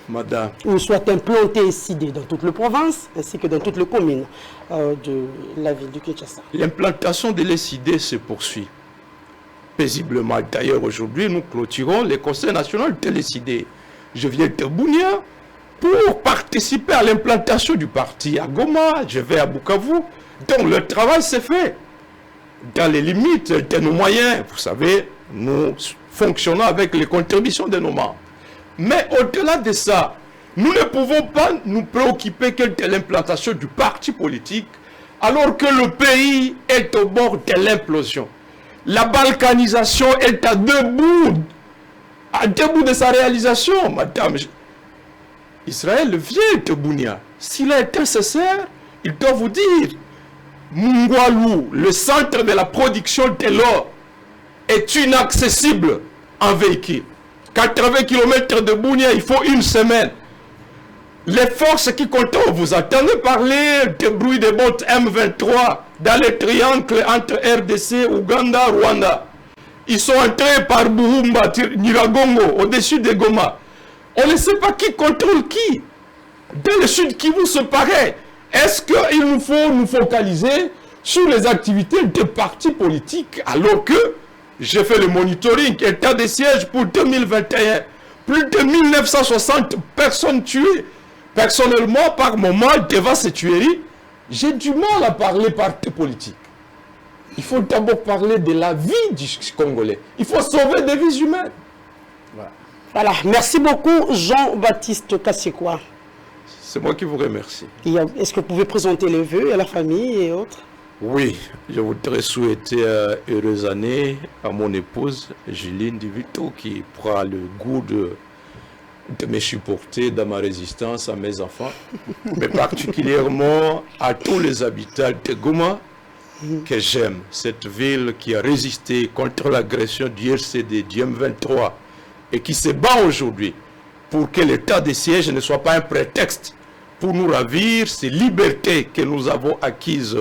Madame.
Ou soit implanté et sidé dans toute la province ainsi que dans toutes les communes de la ville de Kinshasa.
L'implantation de l'ECD se poursuit paisiblement. D'ailleurs, aujourd'hui, nous clôturons le Conseil national de l'ECD. Je viens de Bunia pour participer à l'implantation du parti à Goma. Je vais à Bukavu. Donc, le travail s'est fait dans les limites de nos moyens. Vous savez, nous fonctionnons avec les contributions de nos membres. Mais au-delà de ça, nous ne pouvons pas nous préoccuper que de l'implantation du parti politique alors que le pays est au bord de l'implosion. La balkanisation est à deux bouts de sa réalisation, madame. Israël vient de Bunia. S'il est nécessaire, il doit vous dire, Mungwalu, le centre de la production de l'or, est inaccessible en véhicule. 80 km de Bunia, il faut une semaine. Les forces qui comptent, vous entendez parler de bruit de bottes M23 dans les triangles entre RDC, Ouganda, Rwanda. Ils sont entrés par Buhumba, Nyiragongo, au-dessus de Goma. On ne sait pas qui contrôle qui. Dans le sud Kivu se paraît. Est-ce qu'il nous faut nous focaliser sur les activités de partis politiques alors que j'ai fait le monitoring, état de siège pour 2021. Plus de 1960 personnes tuées. Personnellement, par moment, devant ces tueries, j'ai du mal à parler parti politique. Il faut d'abord parler de la vie du Congolais. Il faut sauver des vies humaines.
Voilà. Merci beaucoup, Jean-Baptiste Kassekwa.
C'est moi qui vous remercie.
Est-ce que vous pouvez présenter les vœux à la famille et autres?
Oui, je voudrais souhaiter heureuse année à mon épouse, Juline Divito, qui prend le goût de me supporter dans ma résistance, à mes enfants, mais particulièrement à tous les habitants de Goma, que j'aime, cette ville qui a résisté contre l'agression du RCD, du M23, et qui se bat aujourd'hui pour que l'état de siège ne soit pas un prétexte pour nous ravir ces libertés que nous avons acquises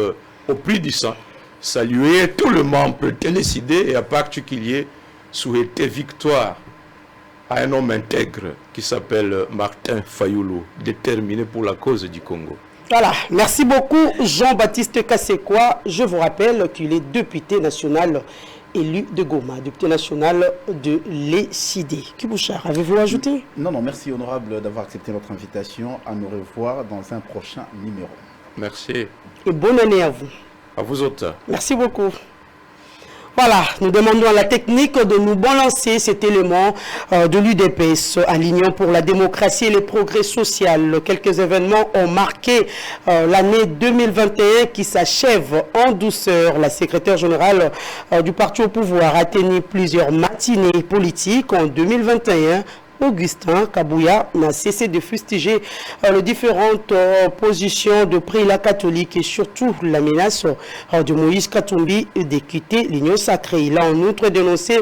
au prix du sang. Saluer tout le membre décidé et en particulier souhaiter victoire à un homme intègre qui s'appelle Martin Fayoulou, déterminé pour la cause du Congo.
Voilà, merci beaucoup Jean-Baptiste Kassekwa. Je vous rappelle qu'il est député national élu de Goma, député national de l'ECD. Kibouchar, avez-vous ajouté?
Non, merci honorable d'avoir accepté notre invitation. À nous revoir dans un prochain numéro.
Merci.
Et bonne année à vous.
À vous autres.
Merci beaucoup. Voilà, nous demandons à la technique de nous balancer cet élément de l'UDPS, alignant pour la démocratie et le progrès social. Quelques événements ont marqué l'année 2021 qui s'achève en douceur. La secrétaire générale du parti au pouvoir a tenu plusieurs matinées politiques en 2021. Augustin Kabouya n'a cessé de fustiger les différentes positions de Préla catholique et surtout la menace de Moïse Katumbi de quitter l'Union sacrée. Il a en outre dénoncé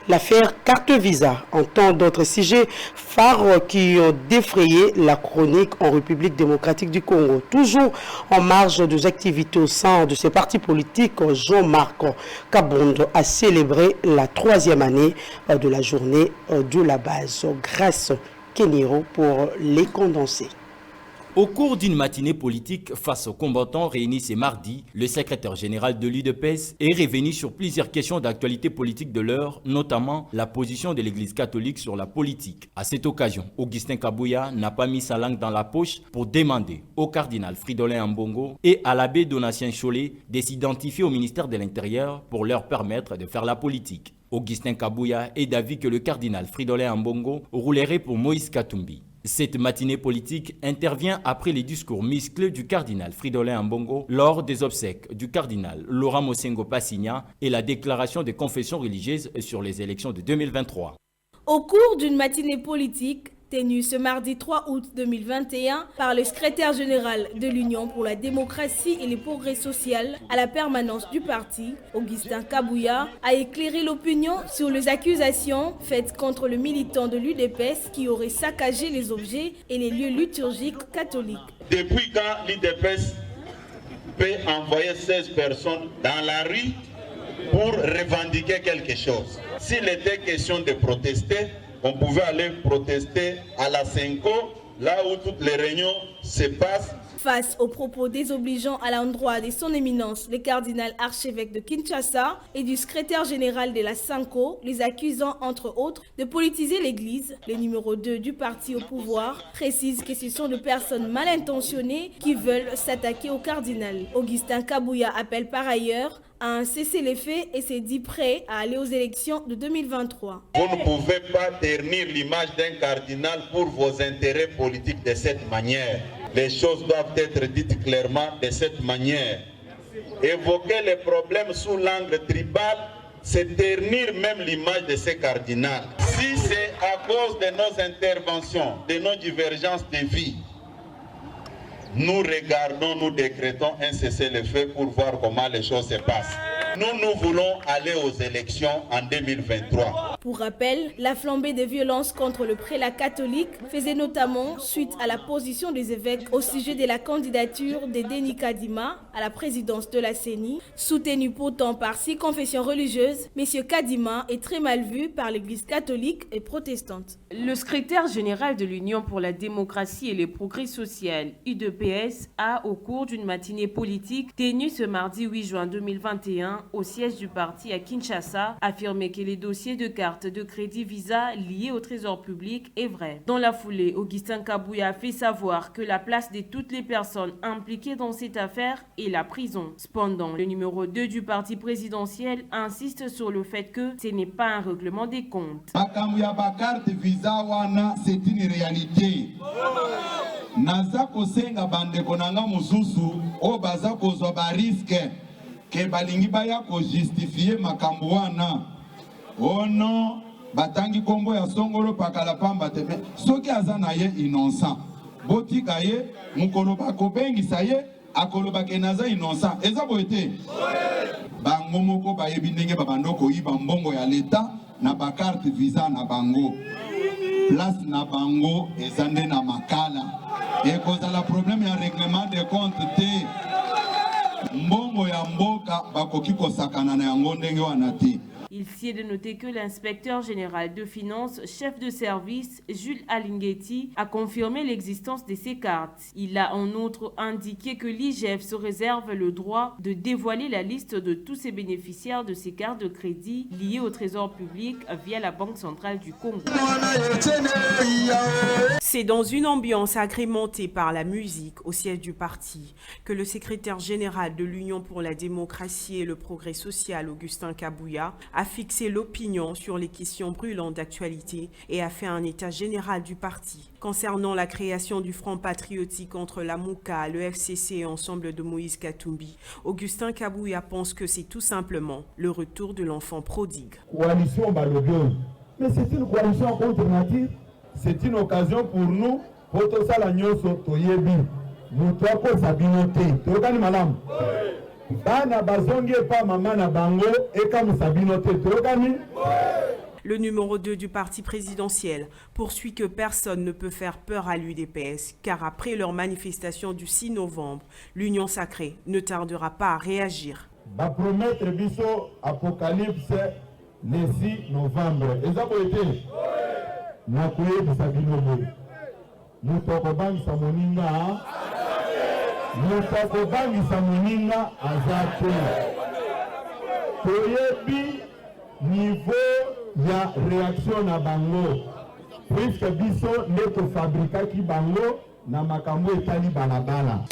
l'affaire carte visa, en tant d'autres sujets phares qui ont défrayé la chronique en République démocratique du Congo. Toujours en marge des activités au sein de ces partis politiques, Jean-Marc Kabondo a célébré la 3e année de la journée de la base. Grâce Keniro pour les condenser.
Au cours d'une matinée politique face aux combattants réunis ce mardi, le secrétaire général de l'UDPS est revenu sur plusieurs questions d'actualité politique de l'heure, notamment la position de l'Église catholique sur la politique. À cette occasion, Augustin Kabouya n'a pas mis sa langue dans la poche pour demander au cardinal Fridolin Ambongo et à l'abbé Donatien Cholet de s'identifier au ministère de l'Intérieur pour leur permettre de faire la politique. Augustin Kabouya est d'avis que le cardinal Fridolin Ambongo roulerait pour Moïse Katumbi. Cette matinée politique intervient après les discours musclés du cardinal Fridolin Ambongo lors des obsèques du cardinal Laurent Mosengo Passigna et la déclaration des confessions religieuses sur les élections de 2023.
Au cours d'une matinée polique tenue ce mardi 3 août 2021 par le secrétaire général de l'Union pour la démocratie et le progrès social à la permanence du parti, Augustin Kabouya, a éclairé l'opinion sur les accusations faites contre le militant de l'UDPS qui aurait saccagé les objets et les lieux liturgiques catholiques.
Depuis quand l'UDPS peut envoyer 16 personnes dans la rue pour revendiquer quelque chose? S'il était question de protester, on pouvait aller protester à la Senko, là où toutes les réunions se passent.
Face aux propos désobligeants à l'endroit de son éminence, le cardinal archevêque de Kinshasa et du secrétaire général de la Senko, les accusant entre autres de politiser l'église, le numéro 2 du parti au pouvoir précise que ce sont des personnes mal intentionnées qui veulent s'attaquer au cardinal. Augustin Kabouya appelle par ailleurs à un cessez-le-feu et s'est dit prêt à aller aux élections de 2023.
Vous ne pouvez pas ternir l'image d'un cardinal pour vos intérêts politiques de cette manière. Les choses doivent être dites clairement de cette manière. Évoquer les problèmes sous l'angle tribal, c'est ternir même l'image de ces cardinals. Si c'est à cause de nos interventions, de nos divergences de vie, nous regardons, nous décrétons un cessez-le-feu pour voir comment les choses se passent. Nous voulons aller aux élections en 2023.
Pour rappel, la flambée des violences contre le prélat catholique faisait notamment suite à la position des évêques au sujet de la candidature de Denis Kadima à la présidence de la CENI. Soutenu pourtant par 6 confessions religieuses, M. Kadima est très mal vu par l'Église catholique et protestante.
Le secrétaire général de l'Union pour la démocratie et le progrès social, UDPS, a, au cours d'une matinée politique tenue ce mardi 8 juin 2021, au siège du parti à Kinshasa, affirmé que les dossiers de cartes de crédit Visa liés au trésor public est vrai. Dans la foulée, Augustin Kabouya a fait savoir que la place de toutes les personnes impliquées dans cette affaire est la prison. Cependant, le numéro 2 du parti présidentiel insiste sur le fait que ce n'est pas un règlement des comptes.
Carte Visa wana, c'est une réalité. Naza kosenga bande konanga mususu o baza kozwa ba risque ke balingi baya ko justifier makambo wana. Oh non, batangi kombo ya songolo pakala pamba teme. Soki azana ye innocent. Botika ye mukolo bako bengisa ye akoloba ke naza innocent eza boete bango moko bayebi ndenge babando koyiba mbongo ya leta na bakarte visa na bango place na bango eza nde na makala ekozala problème ya règlement de compte te mbongo ya mboka bakoki kosakana na yango ndenge wana te.
Il s'y est de noter que l'inspecteur général de finances, chef de service, Jules Alinghetti, a confirmé l'existence de ces cartes. Il a en outre indiqué que l'IGF se réserve le droit de dévoiler la liste de tous ces bénéficiaires de ces cartes de crédit liées au trésor public via la Banque centrale du Congo.
C'est dans une ambiance agrémentée par la musique au siège du parti que le secrétaire général de l'Union pour la démocratie et le progrès social, Augustin Kabouya, a fixé l'opinion sur les questions brûlantes d'actualité et a fait un état général du parti. Concernant la création du Front patriotique entre la Mouka, le FCC et Ensemble de Moïse Katumbi, Augustin Kabouya pense que c'est tout simplement le retour de l'enfant prodigue.
Coalition balobieuse, mais c'est une coalition contre nature. C'est une occasion pour nous, pour tout ça la nyonso toyebi, nous toko sabinote, tokani malam. Bana bazongi pa mama na bango eka musabinote, tokani.
Le numéro 2 du parti présidentiel poursuit que personne ne peut faire peur à l'UDPS, car après leur manifestation du 6 novembre, l'Union sacrée ne tardera pas à réagir.
Va promettre biso apocalypse le 6 novembre. Ezakoete. Nakoye bisabinobo. Mutoko bangisa moninga. Mutoko bangisa moninga azate. Toyebi niveau ya réaction na bango. Puisque biso neto fabrika ki bango na makambo etali balabala.